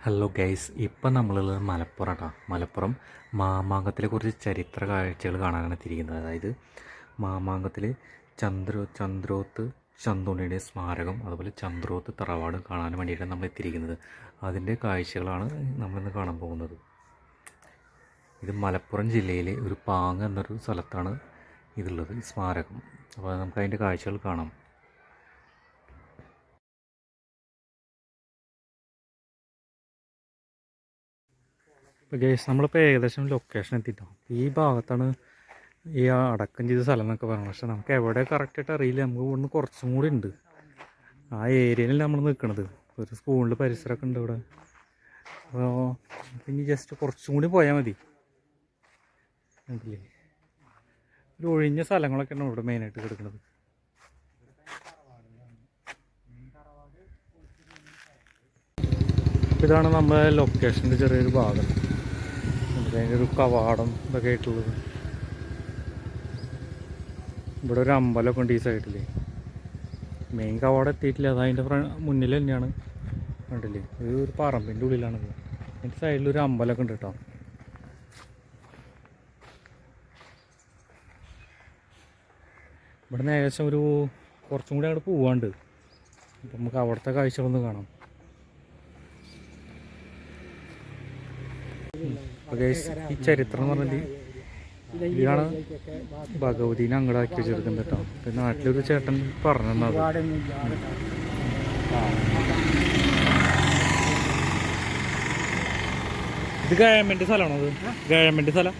Hello guys, ഇപ്പം നമ്മളുള്ളത് മലപ്പുറമാണ്. മലപ്പുറം മാമാങ്കത്തിലെ കുറച്ച് ചരിത്ര കാഴ്ചകൾ കാണാനാണ് എത്തിയിരിക്കുന്നത്. അതായത് മാമാങ്കത്തിൽ ചന്ദ്രോത്ത് ചന്തുണ്ണിയുടെ സ്മാരകം, അതുപോലെ ചന്ദ്രോത്ത് തറവാട് കാണാൻ വേണ്ടിയിട്ടാണ് നമ്മൾ എത്തിയിരിക്കുന്നത്. അതിൻ്റെ കാഴ്ചകളാണ് നമ്മളിന്ന് കാണാൻ പോകുന്നത്. ഇത് മലപ്പുറം ജില്ലയിലെ ഒരു പാങ്ങ് എന്നൊരു സ്ഥലത്താണ് ഇതുള്ളത്, ഈ സ്മാരകം. അപ്പോൾ നമുക്ക് അതിൻ്റെ കാഴ്ചകൾ കാണാം. ഇപ്പോൾ ഗൈസ്, നമ്മളിപ്പോൾ ഏകദേശം ലൊക്കേഷൻ എത്തിയിട്ടോ. ഈ ഭാഗത്താണ് ഈ അടക്കം ചെയ്ത സ്ഥലം എന്നൊക്കെ പറഞ്ഞു. പക്ഷെ നമുക്ക് എവിടെ കറക്റ്റായിട്ട് അറിയില്ല. നമുക്ക് ഇവിടുന്ന് കുറച്ചും കൂടി ഉണ്ട്. ആ ഏരിയയിൽ നമ്മൾ നിൽക്കണത് ഒരു സ്കൂളിൽ പരിസരമൊക്കെ ഉണ്ട് ഇവിടെ. അപ്പോൾ ഇനി ജസ്റ്റ് കുറച്ചും കൂടി പോയാൽ മതി. അതില്ലേ ഒരു ഒഴിഞ്ഞ സ്ഥലങ്ങളൊക്കെയാണ് ഇവിടെ മെയിനായിട്ട് കിടക്കുന്നത്. ഇതാണ് നമ്മുടെ ലൊക്കേഷൻ്റെ ചെറിയൊരു ഭാഗം. അതിൻ്റെ ഒരു കവാടം ഇതൊക്കെ ആയിട്ടുള്ളത്. ഇവിടെ ഒരു അമ്പലമൊക്കെ ഉണ്ട് ഈ സൈഡിൽ. മെയിൻ കവാടം എത്തിയിട്ടില്ല, അത് അതിൻ്റെ മുന്നിൽ തന്നെയാണ്. കണ്ടില്ലേ, ഇത് ഒരു പറമ്പിൻ്റെ ഉള്ളിലാണത്. അതിൻ്റെ സൈഡിലൊരു അമ്പലമൊക്കെ ഉണ്ട് കേട്ടോ. ഇവിടെ നിന്ന് ഏകദേശം ഒരു കുറച്ചും കൂടി അങ്ങോട്ട് പോവാണ്ട്. അപ്പം നമുക്ക് അവിടുത്തെ കാഴ്ചകളൊന്ന് കാണാം. ഈ ചരിത്രം എന്ന് പറഞ്ഞാൽ ഇതാണ് ഭഗവതിനെ അങ്ങോട്ടാക്കി വെച്ചെടുക്കുന്നത് കേട്ടോ. പിന്നെ നാട്ടിലൊരു ചേട്ടൻ പറഞ്ഞത് ഇത് ഗവൺമെന്റ് സ്ഥലമാണോ? അത് ഗവൺമെന്റ് സ്ഥലം?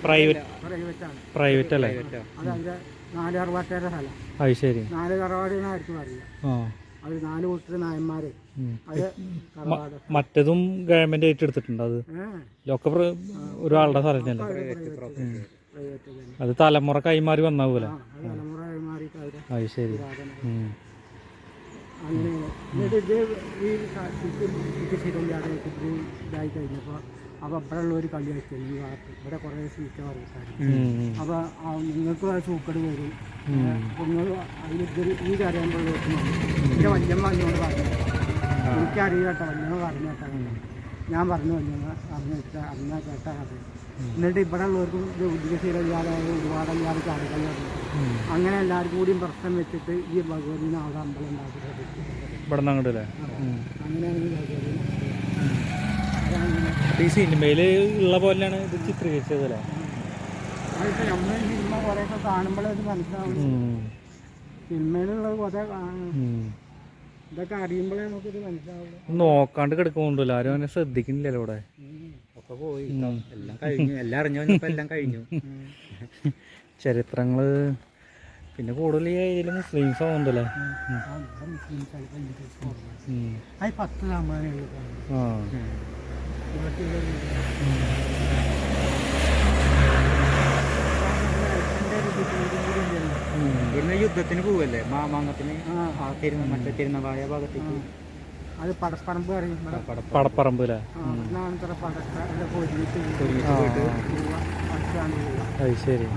പ്രൈവറ്റ് അല്ലേ? അത് ശരി. മറ്റതും ഗവൺമെന്റ് ഏറ്റെടുത്തിട്ടുണ്ട്. അത് ഒക്കെ ഒരാളുടെ സ്ഥലം തന്നെ. അത് തലമുറ കൈമാറി വന്ന പോലെ. അത് ശരി. അപ്പോൾ ഇവിടെ ഉള്ളൊരു കളി കളിക്കും ഈ ഭാഗത്ത്. ഇവിടെ കുറേ സീറ്റ് പറഞ്ഞിട്ടാണ്. അപ്പോൾ നിങ്ങൾക്ക് സൂക്കട് വരും. നിങ്ങൾ അതിൽ ഈ അറിയാൻ എൻ്റെ വല്യമ്മ എന്നോട് പറഞ്ഞു. എനിക്കറിയില്ല കേട്ടോ, വല്യമ്മ പറഞ്ഞു കേട്ടോ. ഞാൻ പറഞ്ഞു വല്യമ്മ അറിഞ്ഞ കേട്ട കഥ. എന്നിട്ട് ഇവിടെ ഉള്ളവർക്കും ഉദ്യോഗശീലമില്ലാതെ ഒരുപാടല്ലാതെ ചാടിക്കളി പറഞ്ഞു. അങ്ങനെ എല്ലാവർക്കും കൂടിയും പ്രശ്നം വെച്ചിട്ട് ഈ ഭഗവതിനെ അവിടെ അമ്പലം ഉണ്ടാക്കി. അങ്ങനെയാണ് ഈ ഭഗവതി. ഈ സിനിമയിൽ ഉള്ള പോലെയാണ് ഇത് ചിത്രീകരിച്ചതല്ലേ? അതിപ്പോൾ നമ്മൾ സിനിമ കുറേയൊക്കെ കാണുമ്പോഴേ ഇത് മനസ്സിലാവും. സിനിമയിലുള്ളത് കുറേ ഇതൊക്കെ അറിയുമ്പോഴേ നമുക്കിത് മനസ്സിലാവുള്ളൂ. നോക്കാണ്ട് കിടക്കുന്നുണ്ടല്ലോ, ആരും അങ്ങനെ ശ്രദ്ധിക്കുന്നില്ലല്ലോ. ഇവിടെ ഒക്കെ പോയി, എല്ലാം കഴിഞ്ഞു. എല്ലാം അറിഞ്ഞു, എല്ലാം കഴിഞ്ഞു. ചരിത്രങ്ങള് പിന്നെ കൂടുതൽ ഈ ഏരിയയിൽ മുസ്ലിംസ് ആവുന്നുണ്ടല്ലേ? അത് 10 ശതമാനം. ഇവിടുന്ന് യുദ്ധത്തിന് പോവല്ലേ മാമാങ്കത്തിന്, മറ്റേ തിരുനവായ ഭാഗത്തേക്ക്. അത് പടപ്പറമ്പ് അറിയും. പടപ്പറമ്പ് അല്ലേ? അത് ശരി.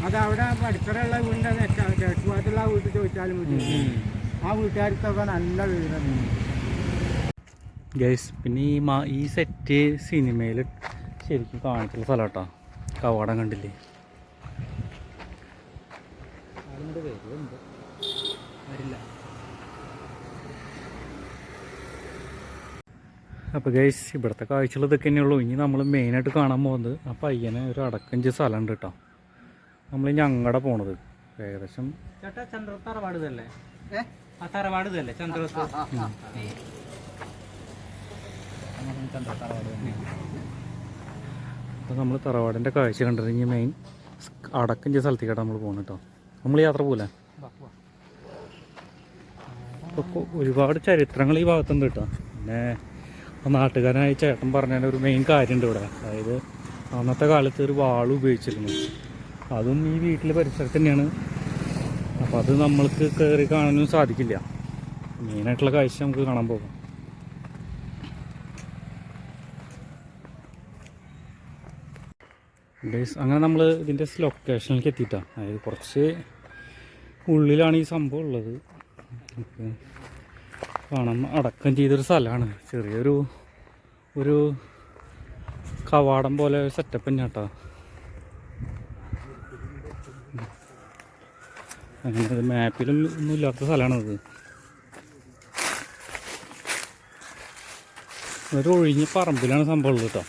അതവിടെ പഠിപ്പറയുള്ള വീടിൻ്റെ കിഴക്ക് ഭാഗത്തുള്ള ആ വീട്ടിൽ ചോദിച്ചാലും ആ വീട്ടുകാർക്കൊക്കെ നല്ല വീടാണ്. ഗൈസ്, പിന്നെ ഈ സെറ്റ് സിനിമയിൽ ശരിക്കും കാണിച്ചുള്ള സ്ഥലം കേട്ടോ. കവാടം കണ്ടില്ലേ? അപ്പോൾ ഗൈസ്, ഇവിടുത്തെ കാഴ്ചകൾ ഇതൊക്കെ തന്നെയുള്ളൂ. ഇനി നമ്മൾ മെയിനായിട്ട് കാണാൻ പോകുന്നത് ആ പയ്യനെ ഒരു അടക്കഞ്ച് സ്ഥലമുണ്ട് കേട്ടോ. നമ്മൾ ഞങ്ങടെ പോണത് ഏകദേശം തറവാട് ഇതല്ലേ? ആ തറവാട് ഇതല്ലേ ചന്ദ്രോത്ത്? അപ്പോൾ നമ്മൾ തറവാടിൻ്റെ കാഴ്ച കണ്ടിട്ട് ഇനി മെയിൻ അടക്കം ചെയ്ത സ്ഥലത്തേക്കാണ് നമ്മൾ പോകുന്നത് കേട്ടോ. നമ്മൾ യാത്ര പോലെ അപ്പോൾ ഒരുപാട് ചരിത്രങ്ങൾ ഈ ഭാഗത്തുണ്ട് കേട്ടോ. പിന്നെ നാട്ടുകാരനായ ചേട്ടൻ പറഞ്ഞാൽ ഒരു മെയിൻ കാര്യമുണ്ട് ഇവിടെ. അതായത് അന്നത്തെ കാലത്ത് ഒരു വാൾ ഉപയോഗിച്ചിരുന്നു. അതും ഈ വീട്ടിലെ പരിസരത്ത് തന്നെയാണ്. അപ്പോൾ അത് നമ്മൾക്ക് കയറി കാണാനൊന്നും സാധിക്കില്ല. മെയിനായിട്ടുള്ള കാഴ്ച നമുക്ക് കാണാൻ പോകും. അങ്ങനെ നമ്മൾ ഇതിൻ്റെ ലൊക്കേഷനിലേക്ക് എത്തിയിട്ടാണ്. അതായത് കുറച്ച് ഉള്ളിലാണ് ഈ സംഭവം ഉള്ളത്. നമുക്ക് കാണാൻ അടക്കം ചെയ്തൊരു സ്ഥലമാണ്. ചെറിയൊരു കവാടം പോലെ സെറ്റപ്പ് തന്നെ കേട്ടോ. അങ്ങനെ മാപ്പിലും ഒന്നും ഇല്ലാത്ത സ്ഥലമാണത്. ഒരു ഒഴിഞ്ഞ പറമ്പിലാണ് സംഭവം ഉള്ളത് കേട്ടോ.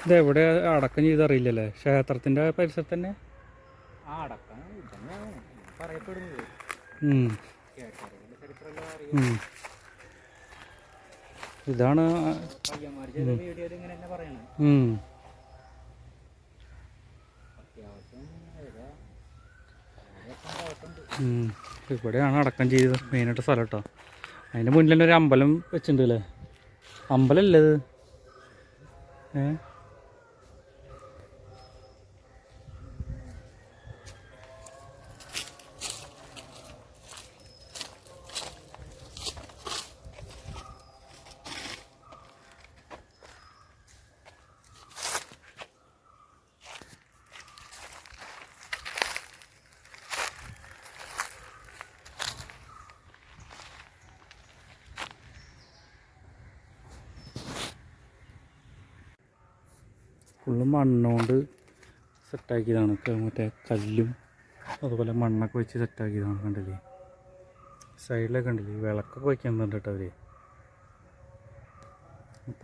ഇതെവിടെ അടക്കം ചെയ്തറിയില്ലല്ലേ? ക്ഷേത്രത്തിൻ്റെ പരിസരത്ത് തന്നെ ആ അടക്കം ഇതന്നെയാണ് പറയപ്പെടുന്നത്. ഇതാണ് പയ്യന്മാർ ചെയ്ത വീഡിയോയിൽ ഇങ്ങനെ തന്നെ പറയണത്. ഇവിടെയാണ് അടക്കം ചെയ്തത് മെയിനായിട്ട് സ്ഥലം കേട്ടോ. അതിൻ്റെ മുന്നിൽ തന്നെ ഒരു അമ്പലം വെച്ചിട്ടുണ്ട് അല്ലേ? അമ്പലമല്ലേ ഇത്? ഫുള്ള് മണ്ണുകൊണ്ട് സെറ്റാക്കിയതാണ്. മറ്റേ കല്ലും അതുപോലെ മണ്ണൊക്കെ വെച്ച് സെറ്റാക്കിയതാണ്. കണ്ടില്ലേ? സൈഡിലൊക്കെ കണ്ടില്ലേ? വിളക്കൊക്കെ വയ്ക്കുന്നുണ്ട് കേട്ടോ അവർ.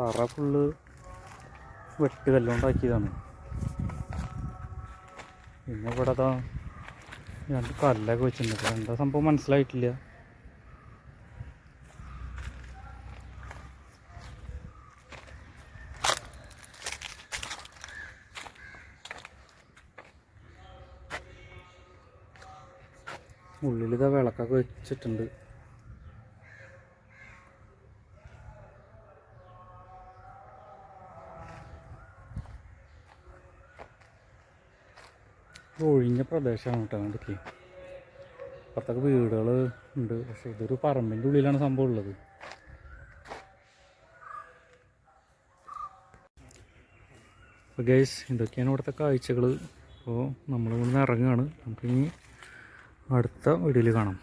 തറ ഫുള്ള് വെട്ട് കല്ലുകൊണ്ടാക്കിയതാണ്. പിന്നെ ഇവിടെ അതാ രണ്ട് കല്ലൊക്കെ വെച്ചിട്ടുണ്ട്. എന്താ സംഭവം മനസ്സിലായിട്ടില്ല. ഉള്ളിൽ ഇതാ വിളക്കൊക്കെ വെച്ചിട്ടുണ്ട്. ഒഴിഞ്ഞ പ്രദേശമാണ് കേട്ടോ. കണ്ടില്ലേ? അപ്പുറത്തൊക്കെ വീടുകൾ ഉണ്ട്. പക്ഷെ ഇതൊരു പറമ്പിൻ്റെ ഉള്ളിലാണ് സംഭവം ഉള്ളത്. അപ്പോൾ ഗൈസ്, ഇതൊക്കെയാണ് ഇവിടുത്തെ കാഴ്ചകൾ. അപ്പോൾ നമ്മൾ ഇവിടുന്ന് ഇറങ്ങുകയാണ്. നമുക്കിനി അടുത്ത വീഡിയോയിൽ കാണാം.